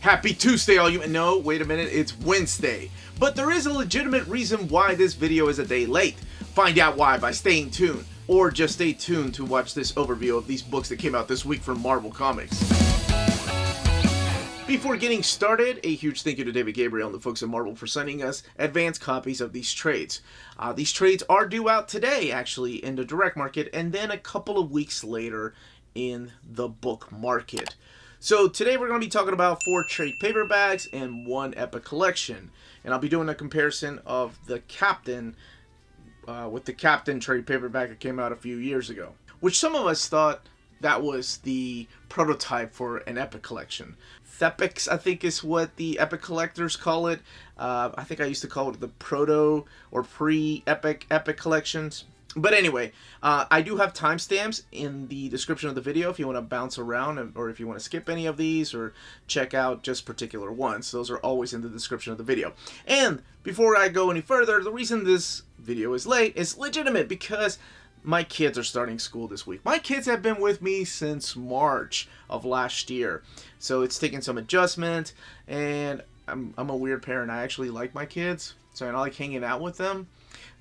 Happy Tuesday, all you. No, wait a minute, it's Wednesday. But there is a legitimate reason why this video is a day late. Find out why by staying tuned, or just stay tuned to watch this overview of these books that came out this week from Marvel Comics. Before getting started, a huge thank you to David Gabriel and the folks at Marvel for sending us advanced copies of these trades. These trades are due out today, actually, in the direct market, and then a couple of weeks later in the book market. So today we're going to be talking about 4 trade paperbacks and 1 epic collection. And I'll be doing a comparison of the Captain with the Captain trade paperback that came out a few years ago, which some of us thought that was the prototype for an epic collection. Thepics, I think, is what the epic collectors call it. I think I used to call it the proto or pre-epic collections. But anyway, I do have timestamps in the description of the video if you want to bounce around, or if you want to skip any of these or check out just particular ones. Those are always in the description of the video. And before I go any further, the reason this video is late is legitimate because my kids are starting school this week. My kids have been with me since March of last year. So it's taken some adjustment, and I'm a weird parent. I actually like my kids, so I like hanging out with them.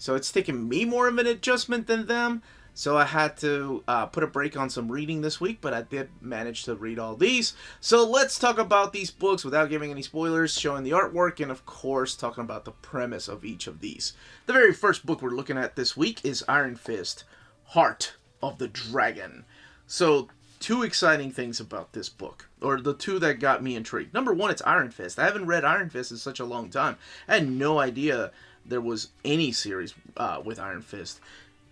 So it's taken me more of an adjustment than them. So I had to put a break on some reading this week, but I did manage to read all these. So let's talk about these books without giving any spoilers, showing the artwork, and of course talking about the premise of each of these. The very first book we're looking at this week is Iron Fist, Heart of the Dragon. So 2 exciting things about this book, or the 2 that got me intrigued. Number 1, it's Iron Fist. I haven't read Iron Fist in such a long time. I had no idea there was any series with Iron Fist.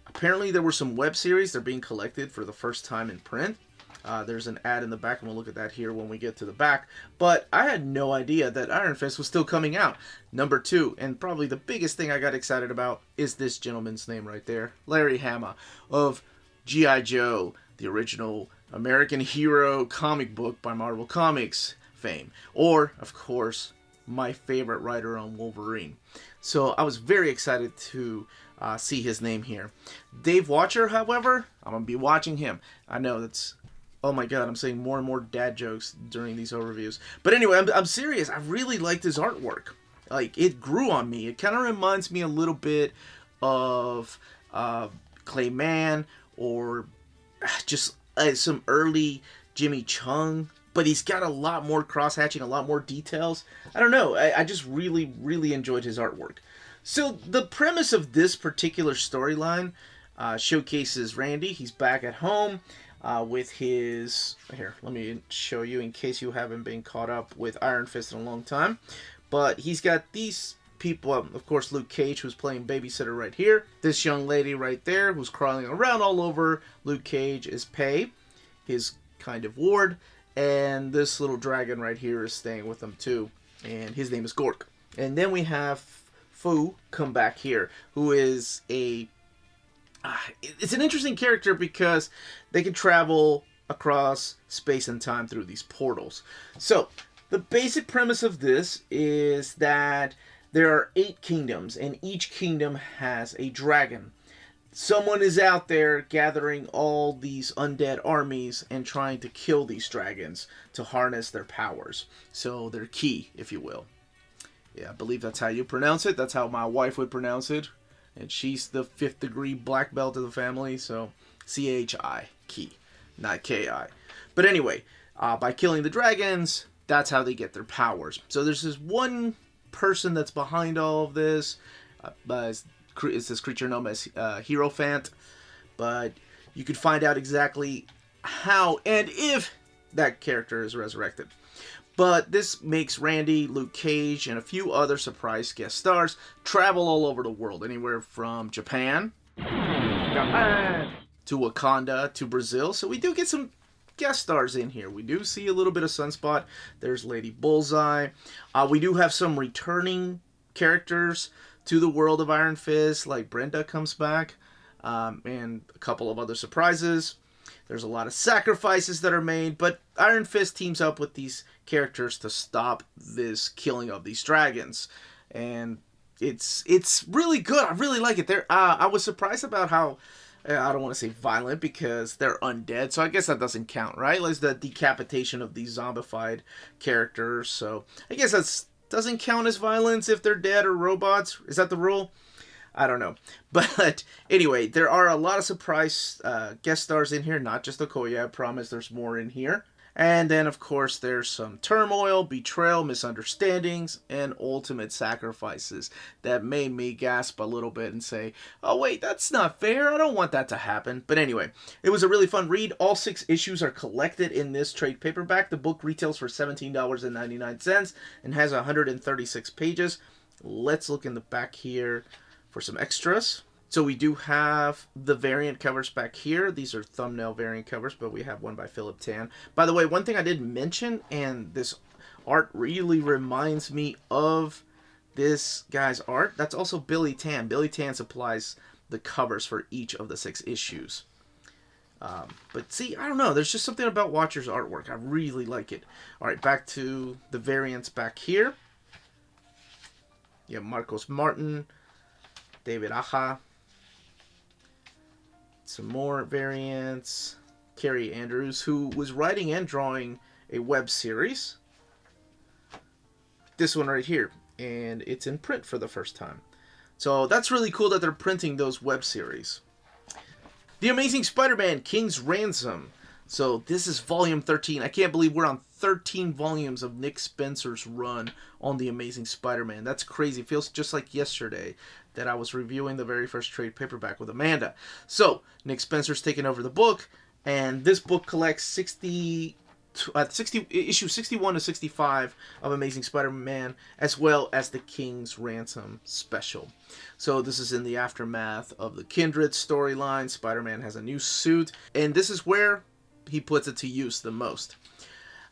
Apparently there were some web series. They're being collected for the first time in print. There's an ad in the back, and we'll look at that here when we get to the back. But I had no idea that Iron Fist was still coming out. Number 2, and probably the biggest thing I got excited about, is this gentleman's name right there. Larry Hama of G.I. Joe, the original American hero comic book by Marvel Comics fame. Or, of course, my favorite writer on Wolverine. So I was very excited to see his name here. Dave Watcher, however, I'm going to be watching him. I know that's, oh my god, I'm saying more and more dad jokes during these overviews. But anyway, I'm serious. I really liked his artwork. Like, it grew on me. It kind of reminds me a little bit of Clayman, or just some early Jimmy Chung. But he's got a lot more cross-hatching, a lot more details. I don't know. I just really, really enjoyed his artwork. So the premise of this particular storyline showcases Randy. He's back at home with his... Here, let me show you in case you haven't been caught up with Iron Fist in a long time. But he's got these people, of course, Luke Cage, who's playing babysitter right here. This young lady right there, who's crawling around all over Luke Cage, is Pei, his kind of ward. And this little dragon right here is staying with them too. And his name is Gork. And then we have Fu come back here, who is a... it's an interesting character because they can travel across space and time through these portals. So, the basic premise of this is that there are 8 kingdoms, and each kingdom has a dragon. Someone is out there gathering all these undead armies and trying to kill these dragons to harness their powers. So they're ki, if you will. Yeah, I believe that's how you pronounce it. That's how my wife would pronounce it. And she's the 5th degree black belt of the family, so C-H-I, ki, not K-I. But anyway, by killing the dragons, that's how they get their powers. So there's this one person that's behind all of this. It's this creature known as Hierophant, but you could find out exactly how and if that character is resurrected. But this makes Randy, Luke Cage, and a few other surprise guest stars travel all over the world, anywhere from Japan to Wakanda to Brazil. So we do get some guest stars in here. We do see a little bit of Sunspot. There's Lady Bullseye. We do have some returning characters to the world of Iron Fist, like Brenda comes back, and a couple of other surprises. There's a lot of sacrifices that are made, but Iron Fist teams up with these characters to stop this killing of these dragons. And it's really good. I really like it. I was surprised about how I don't want to say violent because they're undead, so I guess that doesn't count, right? Like the decapitation of these zombified characters, so I guess that doesn't count as violence if they're dead or robots. Is that the rule? I don't know. But anyway, there are a lot of surprise guest stars in here, not just Okoye. I promise there's more in here. And then, of course, there's some turmoil, betrayal, misunderstandings, and ultimate sacrifices that made me gasp a little bit and say, oh, wait, that's not fair. I don't want that to happen. But anyway, it was a really fun read. All 6 issues are collected in this trade paperback. The book retails for $17.99 and has 136 pages. Let's look in the back here for some extras. So we do have the variant covers back here. These are thumbnail variant covers, but we have one by Philip Tan. By the way, one thing I didn't mention, and this art really reminds me of this guy's art, that's also Billy Tan. Billy Tan supplies the covers for each of the 6 issues. But see, I don't know. There's just something about Watcher's artwork. I really like it. All right, back to the variants back here. You have Marcos Martin, David Aja. Some more variants. Carrie Andrews, who was writing and drawing a web series. This one right here. And it's in print for the first time. So that's really cool that they're printing those web series. The Amazing Spider-Man, King's Ransom. So this is volume 13. I can't believe we're on 13 volumes of Nick Spencer's run on The Amazing Spider-Man. That's crazy. It feels just like yesterday that I was reviewing the very first trade paperback with Amanda. So, Nick Spencer's taken over the book, and this book collects issues 61 to 65 of Amazing Spider-Man, as well as the King's Ransom special. So this is in the aftermath of the Kindred storyline. Spider-Man has a new suit, and this is where he puts it to use the most.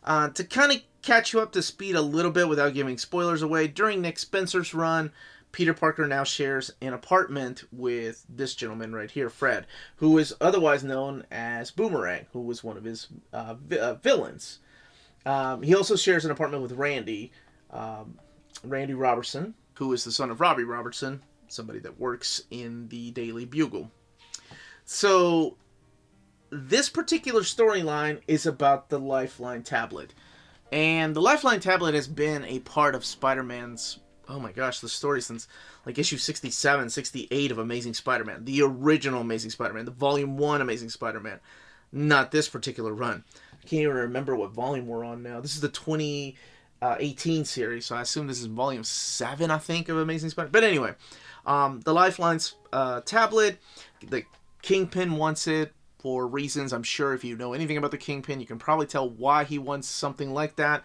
To kind of catch you up to speed a little bit without giving spoilers away, during Nick Spencer's run, Peter Parker now shares an apartment with this gentleman right here, Fred, who is otherwise known as Boomerang, who was one of his villains. He also shares an apartment with Randy Robertson, who is the son of Robbie Robertson, somebody that works in the Daily Bugle. So this particular storyline is about the Lifeline tablet. And the Lifeline tablet has been a part of Spider-Man's, oh my gosh, the story since like issue 67, 68 of Amazing Spider-Man. The original Amazing Spider-Man. The volume 1 Amazing Spider-Man. Not this particular run. I can't even remember what volume we're on now. This is the 2018 series, so I assume this is volume 7, I think, of Amazing Spider-Man. But anyway, the Lifeline's tablet, the Kingpin wants it for reasons. I'm sure if you know anything about the Kingpin, you can probably tell why he wants something like that.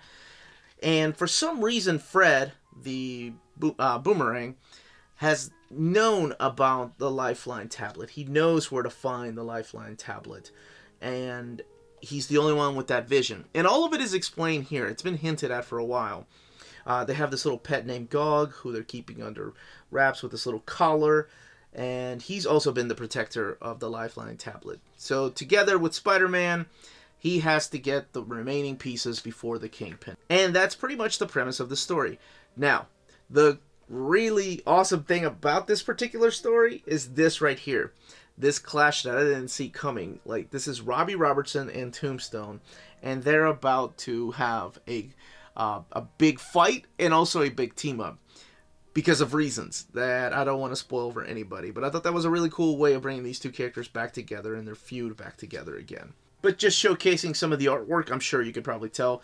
And for some reason, Fred, the Boomerang, has known about the Lifeline tablet. He knows where to find the Lifeline tablet. And he's the only one with that vision. And all of it is explained here. It's been hinted at for a while. They have this little pet named Gog, who they're keeping under wraps with this little collar. And he's also been the protector of the Lifeline tablet. So together with Spider-Man, he has to get the remaining pieces before the Kingpin. And that's pretty much the premise of the story. Now, the really awesome thing about this particular story is this right here. This clash that I didn't see coming. Like, this is Robbie Robertson and Tombstone, and they're about to have a big fight and also a big team up because of reasons that I don't want to spoil for anybody. But I thought that was a really cool way of bringing these two characters back together and their feud back together again. But just showcasing some of the artwork, I'm sure you could probably tell.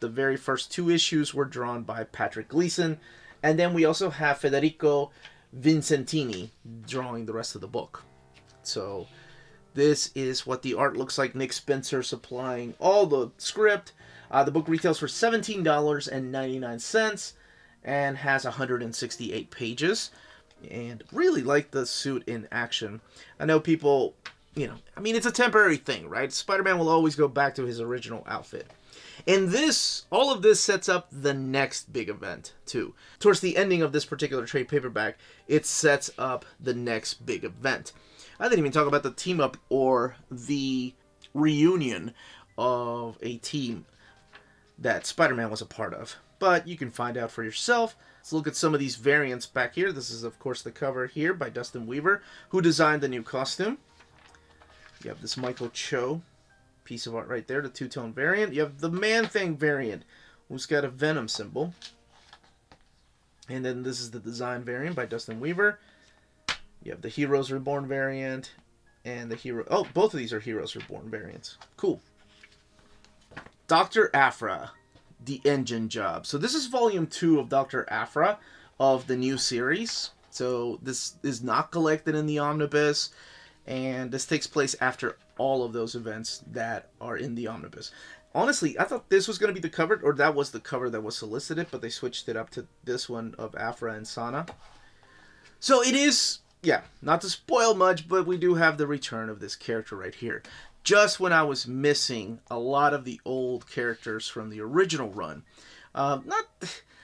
The very first 2 issues were drawn by Patrick Gleason. And then we also have Federico Vincentini drawing the rest of the book. So this is what the art looks like. Nick Spencer supplying all the script. The book retails for $17.99 and has 168 pages. And really like the suit in action. I know people, it's a temporary thing, right? Spider-Man will always go back to his original outfit. And all of this sets up the next big event, too. Towards the ending of this particular trade paperback, it sets up the next big event. I didn't even talk about the team-up or the reunion of a team that Spider-Man was a part of. But you can find out for yourself. Let's look at some of these variants back here. This is, of course, the cover here by Dustin Weaver, who designed the new costume. You have this Michael Cho piece of art right there, the two-tone variant. You have the Man-Thing variant, who's got a Venom symbol. And then this is the design variant by Dustin Weaver. You have the Heroes Reborn variant and the Hero... Oh, both of these are Heroes Reborn variants. Cool. Dr. Aphra, The Engine Job. So this is volume 2 of Dr. Aphra of the new series. So this is not collected in the omnibus, and this takes place after all of those events that are in the omnibus. Honestly, I thought this was going to be the cover, or that was the cover that was solicited, but they switched it up to this one of Aphra and Sana. So it is, yeah, not to spoil much, but we do have the return of this character right here. Just when I was missing a lot of the old characters from the original run. I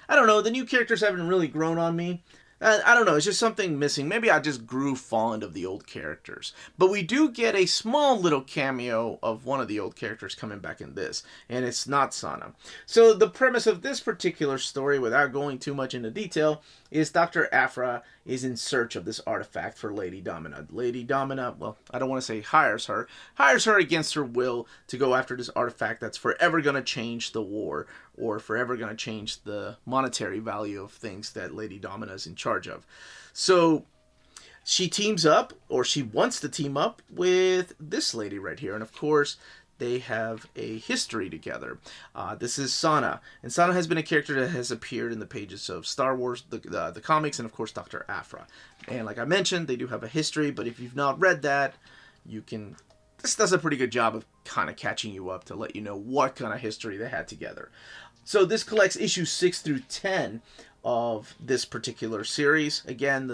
don't know, the new characters haven't really grown on me. I don't know, it's just something missing. Maybe I just grew fond of the old characters. But we do get a small little cameo of one of the old characters coming back in this, and it's not Sana. So the premise of this particular story, without going too much into detail, is Dr. Aphra is in search of this artifact for Lady Domina. Lady Domina, well, I don't want to say hires her against her will to go after this artifact that's forever going to change the war, or forever going to change the monetary value of things that Lady Domina is in charge of. So she teams up, or she wants to team up, with this lady right here. And of course, they have a history together. This is Sana. And Sana has been a character that has appeared in the pages of Star Wars, the comics, and of course Dr. Aphra. And like I mentioned, they do have a history, but if you've not read that, you can... This does a pretty good job of kind of catching you up to let you know what kind of history they had together. So this collects issues 6 through 10 of this particular series. Again,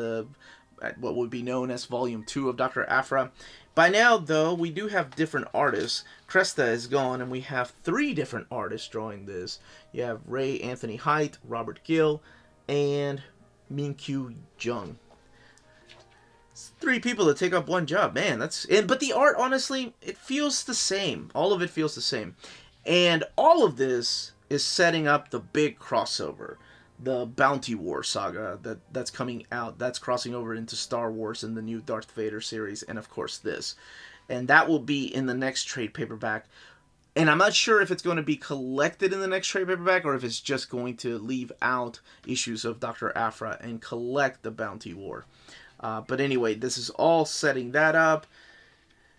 what would be known as Volume 2 of Dr. Aphra. By now, though, we do have different artists. Cresta is gone, and we have 3 different artists drawing this. You have Ray Anthony Height, Robert Gill, and Min-Kyu Jung. It's 3 people that take up one job. Man, but the art, honestly, it feels the same. All of it feels the same. And all of this is setting up the big crossover. The Bounty War saga that's coming out, that's crossing over into Star Wars and the new Darth Vader series, and of course this. And that will be in the next trade paperback. And I'm not sure if it's going to be collected in the next trade paperback, or if it's just going to leave out issues of Dr. Aphra and collect the Bounty War. But anyway, this is all setting that up.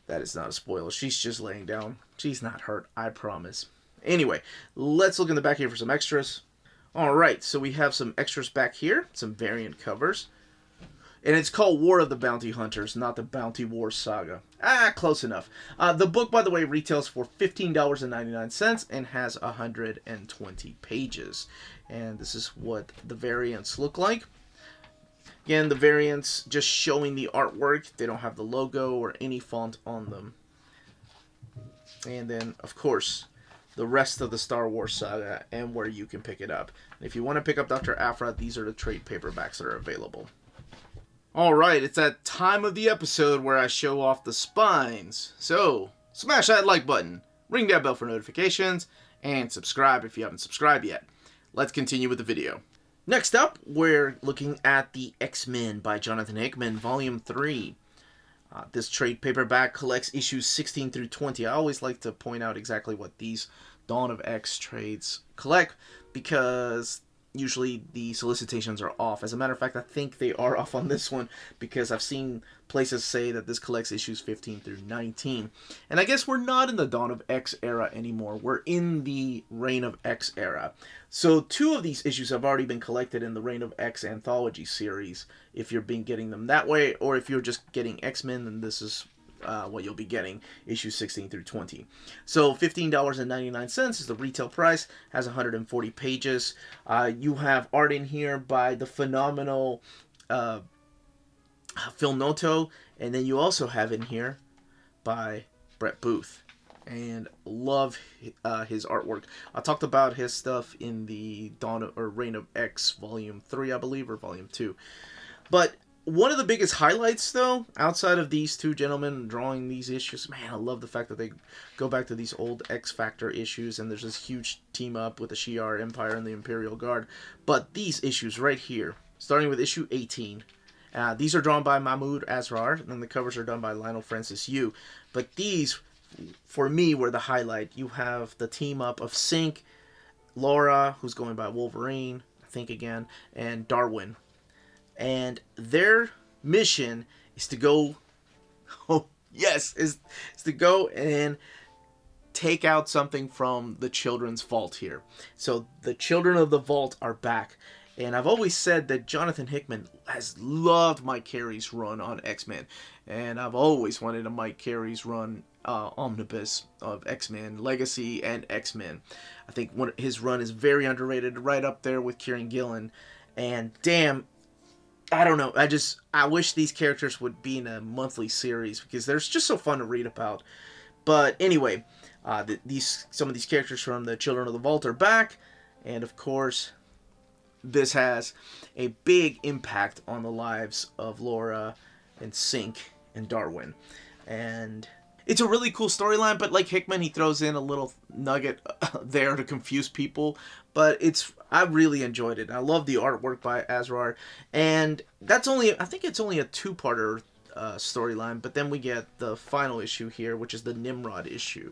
That is not a spoiler. She's just laying down. She's not hurt, I promise. Anyway, let's look in the back here for some extras. Alright, so we have some extras back here, some variant covers. And it's called War of the Bounty Hunters, not the Bounty War Saga. Close enough. The book, by the way, retails for $15.99 and has 120 pages. And this is what the variants look like. Again, the variants just showing the artwork. They don't have the logo or any font on them. And then, of course, the rest of the Star Wars saga and where you can pick it up. And if you want to pick up Dr. Aphra, these are the trade paperbacks that are available. Alright, it's that time of the episode where I show off the spines. So, smash that like button, ring that bell for notifications, and subscribe if you haven't subscribed yet. Let's continue with the video. Next up, we're looking at the X-Men by Jonathan Hickman, Volume 3. This trade paperback collects issues 16 through 20. I always like to point out exactly what these Dawn of X trades collect, because usually the solicitations are off. As a matter of fact, I think they are off on this one, because I've seen places say that this collects issues 15 through 19. And I guess we're not in the Dawn of X era anymore. We're in the Reign of X era. So 2 of these issues have already been collected in the Reign of X anthology series, if you've been getting them that way, or if you're just getting X-Men, then this is what you'll be getting, issues 16 through 20. So $15.99 is the retail price, has 140 pages. You have art in here by the phenomenal Phil Noto, and then you also have in here by Brett Booth. And love his artwork. I talked about his stuff in the Reign of X Volume 3, I believe, or Volume 2. But one of the biggest highlights, though, outside of these 2 gentlemen drawing these issues, man, I love the fact that they go back to these old X-Factor issues, and there's this huge team-up with the Shi'ar Empire and the Imperial Guard. But these issues right here, starting with issue 18, These are drawn by Mahmoud Asrar, and the covers are done by Lionel Francis Yu. But these, for me, were the highlight. You have the team up of Sync, Laura, who's going by Wolverine, I think again, and Darwin. And their mission is to go, oh yes, is to go and take out something from the Children's Vault here. So the Children of the Vault are back. And I've always said that Jonathan Hickman has loved Mike Carey's run on X-Men. And I've always wanted a Mike Carey's run omnibus of X-Men Legacy and X-Men. I think his run is very underrated, right up there with Kieran Gillen. And damn, I don't know. I wish these characters would be in a monthly series because they're just so fun to read about. But anyway, some of these characters from the Children of the Vault are back, and of course, this has a big impact on the lives of Laura and Sync and Darwin. And it's a really cool storyline, but like Hickman, he throws in a little nugget there to confuse people. But I really enjoyed it. I love the artwork by Asrar, and I think it's only a two-parter storyline. But then we get the final issue here, which is the Nimrod issue,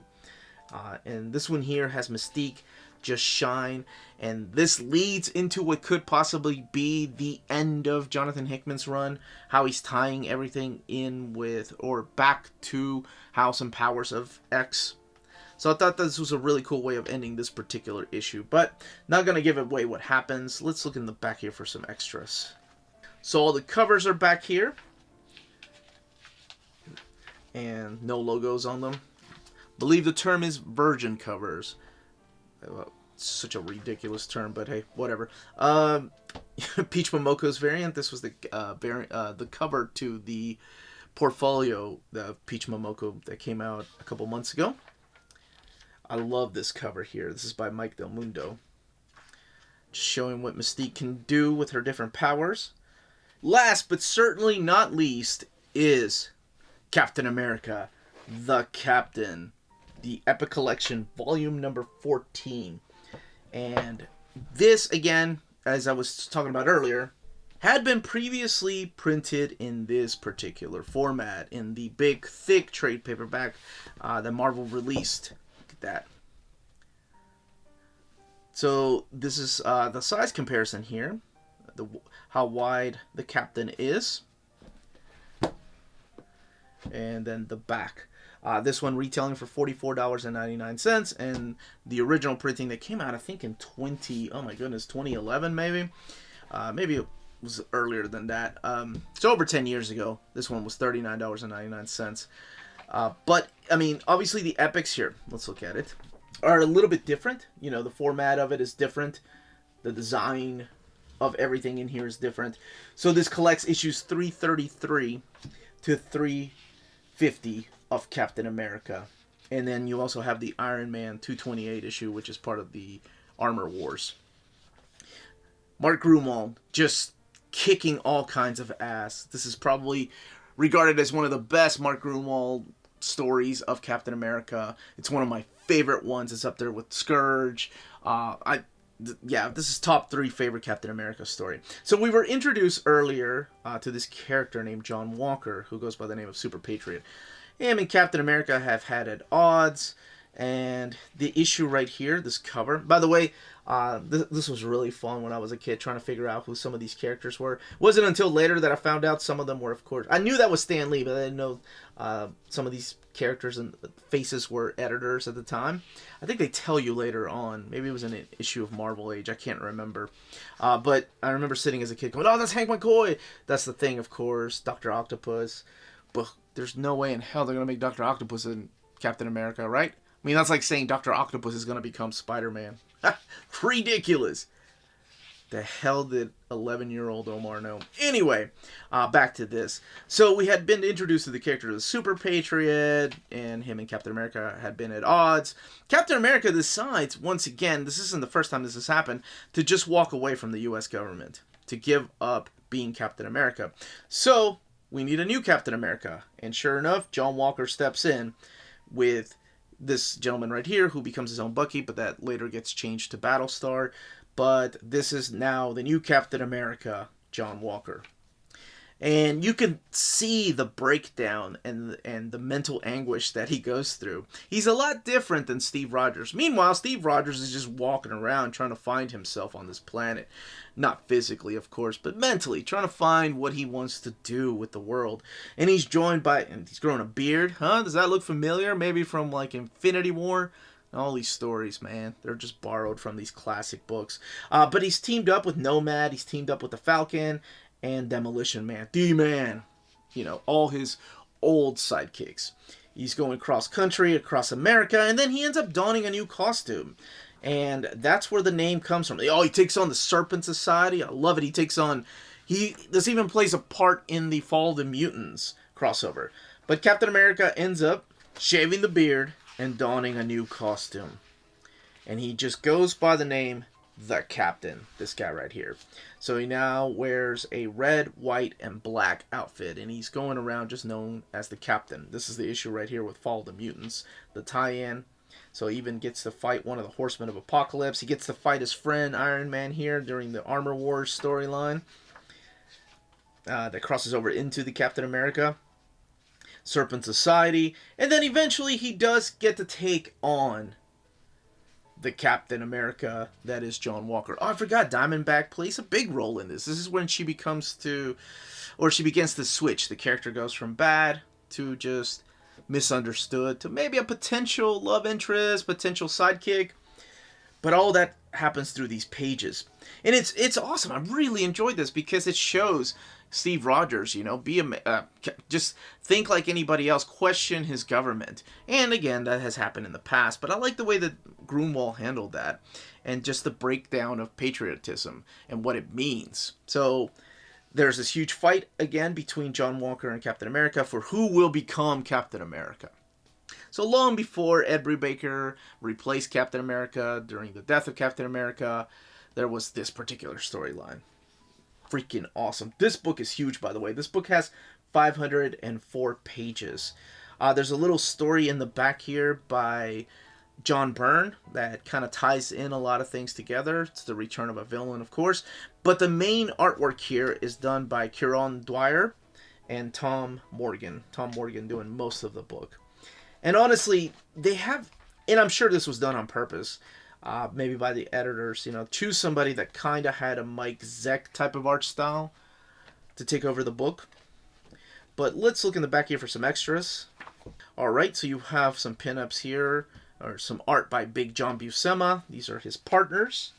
and this one here has Mystique just shine, and this leads into what could possibly be the end of Jonathan Hickman's run, how he's tying everything in with or back to House and Powers of X. So I thought this was a really cool way of ending this particular issue, but not going to give away what happens. Let's look in the back here for some extras. So all the covers are back here, and no logos on them. I believe the term is virgin covers. Such a ridiculous term, but hey, whatever. Peach Momoko's variant. This was the cover to the portfolio of Peach Momoko that came out a couple months ago. I love this cover here. This is by Mike Del Mundo. Just showing what Mystique can do with her different powers. Last but certainly not least is Captain America, the Captain. The Epic Collection, volume number 14. And this, again, as I was talking about earlier, had been previously printed in this particular format, in the big, thick trade paperback that Marvel released. Look at that. So this is the size comparison here, how wide the Captain is, and then the back. This one retailing for $44.99, and the original printing that came out, I think, in 2011 maybe. Maybe it was earlier than that. So over 10 years ago, this one was $39.99. But, I mean, obviously the epics here, let's look at it, are a little bit different. You know, the format of it is different. The design of everything in here is different. So this collects issues 333 to 350 of Captain America. And then you also have the Iron Man 228 issue, which is part of the Armor Wars. Mark Gruenwald just kicking all kinds of ass. This is probably regarded as one of the best Mark Gruenwald stories of Captain America. It's one of my favorite ones. It's up there with Scourge. This is top 3 favorite Captain America story. So we were introduced earlier to this character named John Walker, who goes by the name of Super Patriot. Him and Captain America have had at odds, and the issue right here, this cover, by the way, this was really fun when I was a kid trying to figure out who some of these characters were. It wasn't until later that I found out some of them were, of course, I knew that was Stan Lee, but I didn't know some of these characters and faces were editors at the time. I think they tell you later on. Maybe it was in an issue of Marvel Age. I can't remember. But I remember sitting as a kid going, oh, that's Hank McCoy. That's the Thing, of course. Dr. Octopus. But there's no way in hell they're going to make Dr. Octopus in Captain America, right? I mean, that's like saying Dr. Octopus is going to become Spider-Man. Ridiculous. The hell did 11-year-old Omar know? Anyway, back to this. So we had been introduced to the character of the Super Patriot, and him and Captain America had been at odds. Captain America decides, once again, this isn't the first time this has happened, to just walk away from the U.S. government, to give up being Captain America. So we need a new Captain America. And sure enough, John Walker steps in with this gentleman right here, who becomes his own Bucky, but that later gets changed to Battlestar. But this is now the new Captain America, John Walker. And you can see the breakdown and the mental anguish that he goes through. He's a lot different than Steve Rogers. Meanwhile, Steve Rogers is just walking around trying to find himself on this planet. Not physically, of course, but mentally, trying to find what he wants to do with the world. And he's joined by, and he's growing a beard. Huh? Does that look familiar? Maybe from like Infinity War? All these stories, man, they're just borrowed from these classic books. But he's teamed up with Nomad. He's teamed up with the Falcon and Demolition Man, D-Man, all his old sidekicks. He's going cross country, across America, and then he ends up donning a new costume. And that's where the name comes from. Oh, he takes on the Serpent Society. I love it. This even plays a part in the Fall of the Mutants crossover. But Captain America ends up shaving the beard and donning a new costume. And he just goes by the name The Captain, this guy right here. So he now wears a red, white, and black outfit, and he's going around just known as the Captain. This is the issue right here with Fall of the Mutants, the tie-in. So he even gets to fight one of the Horsemen of Apocalypse. He gets to fight his friend Iron Man here during the Armor Wars storyline that crosses over into the Captain America Serpent Society. And then eventually he does get to take on the Captain America that is John Walker. Oh, I forgot, Diamondback plays a big role in this. This is when she begins to switch. The character goes from bad to just misunderstood to maybe a potential love interest, potential sidekick. But all that happens through these pages. And it's awesome. I really enjoyed this because it shows Steve Rogers, just think like anybody else, question his government. And again, that has happened in the past, but I like the way that Grunwald handled that and just the breakdown of patriotism and what it means. So there's this huge fight again between John Walker and Captain America for who will become Captain America. So long before Ed Brubaker replaced Captain America during the death of Captain America, there was this particular storyline. Freaking awesome. This book is huge, by the way. This book has 504 pages. There's a little story in the back here by John Byrne that kind of ties in a lot of things together. It's the return of a villain, of course. But the main artwork here is done by Kieron Dwyer and Tom Morgan. Tom Morgan doing most of the book. And honestly, they have, and I'm sure this was done on purpose, maybe by the editors, choose somebody that kind of had a Mike Zeck type of art style to take over the book. But let's look in the back here for some extras. Alright, so you have some pinups here, or some art by Big John Buscema. These are his partners.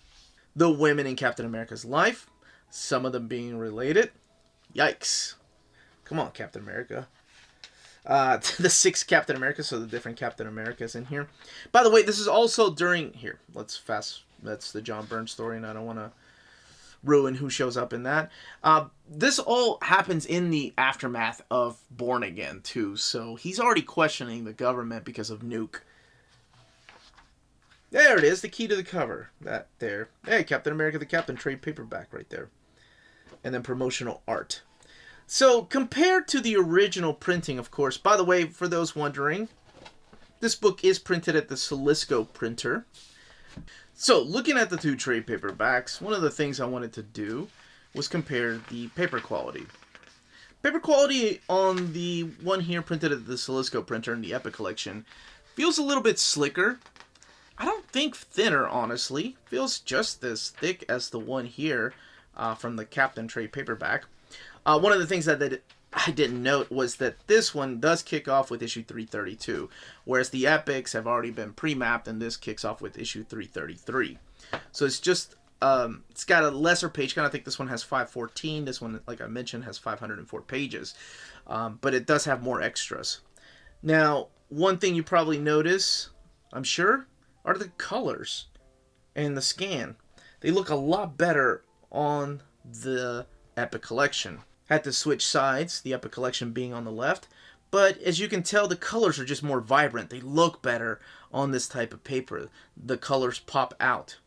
The women in Captain America's life, some of them being related. Yikes. Come on, Captain America. The 6 Captain America, so the different Captain Americas in here. By the way, this is also during, here, that's the John Byrne story, and I don't want to ruin who shows up in that. This all happens in the aftermath of Born Again, too, so he's already questioning the government because of Nuke. There it is, the key to the cover. That there. Hey, Captain America the Captain, trade paperback right there. And then promotional art. So, compared to the original printing, of course, by the way, for those wondering, this book is printed at the Celisco printer. So, looking at the 2 trade paperbacks, one of the things I wanted to do was compare the paper quality. Paper quality on the one here printed at the Celisco printer in the Epic Collection feels a little bit slicker. I don't think thinner, honestly. Feels just as thick as the one here from the Captain trade paperback. One of the things that I didn't note was that this one does kick off with issue 332, whereas the Epics have already been pre-mapped, and this kicks off with issue 333. So it's just, it's got a lesser page count. I think this one has 514. This one, like I mentioned, has 504 pages. But it does have more extras. Now, one thing you probably notice, I'm sure, are the colors and the scan. They look a lot better on the Epic Collection. Had to switch sides, the Epic Collection being on the left, but as you can tell, the colors are just more vibrant. They look better on this type of paper. The colors pop out.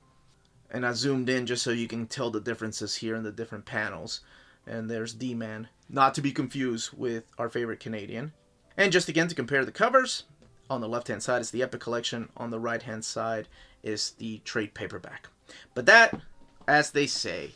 And I zoomed in just so you can tell the differences here in the different panels. And there's D-Man, not to be confused with our favorite Canadian. And just again to compare the covers, on the left-hand side is the Epic Collection, on the right-hand side is the trade paperback. But that, as they say,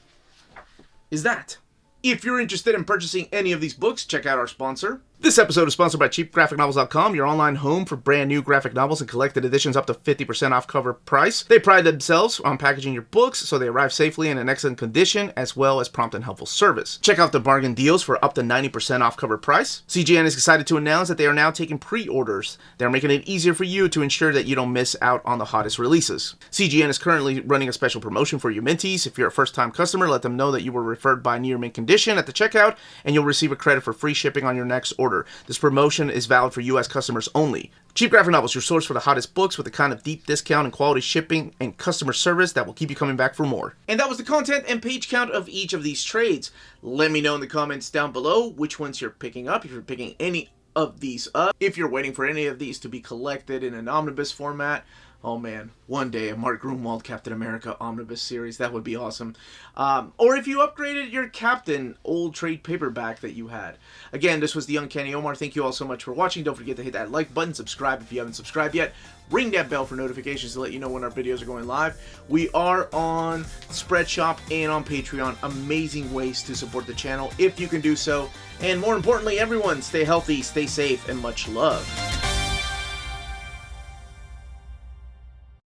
is that. If you're interested in purchasing any of these books, check out our sponsor. This episode is sponsored by CheapGraphicNovels.com, your online home for brand new graphic novels and collected editions up to 50% off cover price. They pride themselves on packaging your books so they arrive safely in an excellent condition, as well as prompt and helpful service. Check out the bargain deals for up to 90% off cover price. CGN is excited to announce that they are now taking pre-orders. They're making it easier for you to ensure that you don't miss out on the hottest releases. CGN is currently running a special promotion for you Minties. If you're a first-time customer, let them know that you were referred by Near Mint Condition at the checkout, and you'll receive a credit for free shipping on your next order. This promotion is valid for U.S. customers only. Cheap Graphic Novels, your source for the hottest books with the kind of deep discount and quality shipping and customer service that will keep you coming back for more. And that was the content and page count of each of these trades. Let me know in the comments down below which ones you're picking up, if you're picking any of these up, if you're waiting for any of these to be collected in an omnibus format. Oh man, one day a Mark Grunwald Captain America omnibus series, that would be awesome. Or if you upgraded your Captain old trade paperback that you had. Again, this was the Uncanny Omar. Thank you all so much for watching. Don't forget to hit that like button, subscribe if you haven't subscribed yet. Ring that bell for notifications to let you know when our videos are going live. We are on Spreadshop and on Patreon. Amazing ways to support the channel if you can do so. And more importantly, everyone, stay healthy, stay safe, and much love.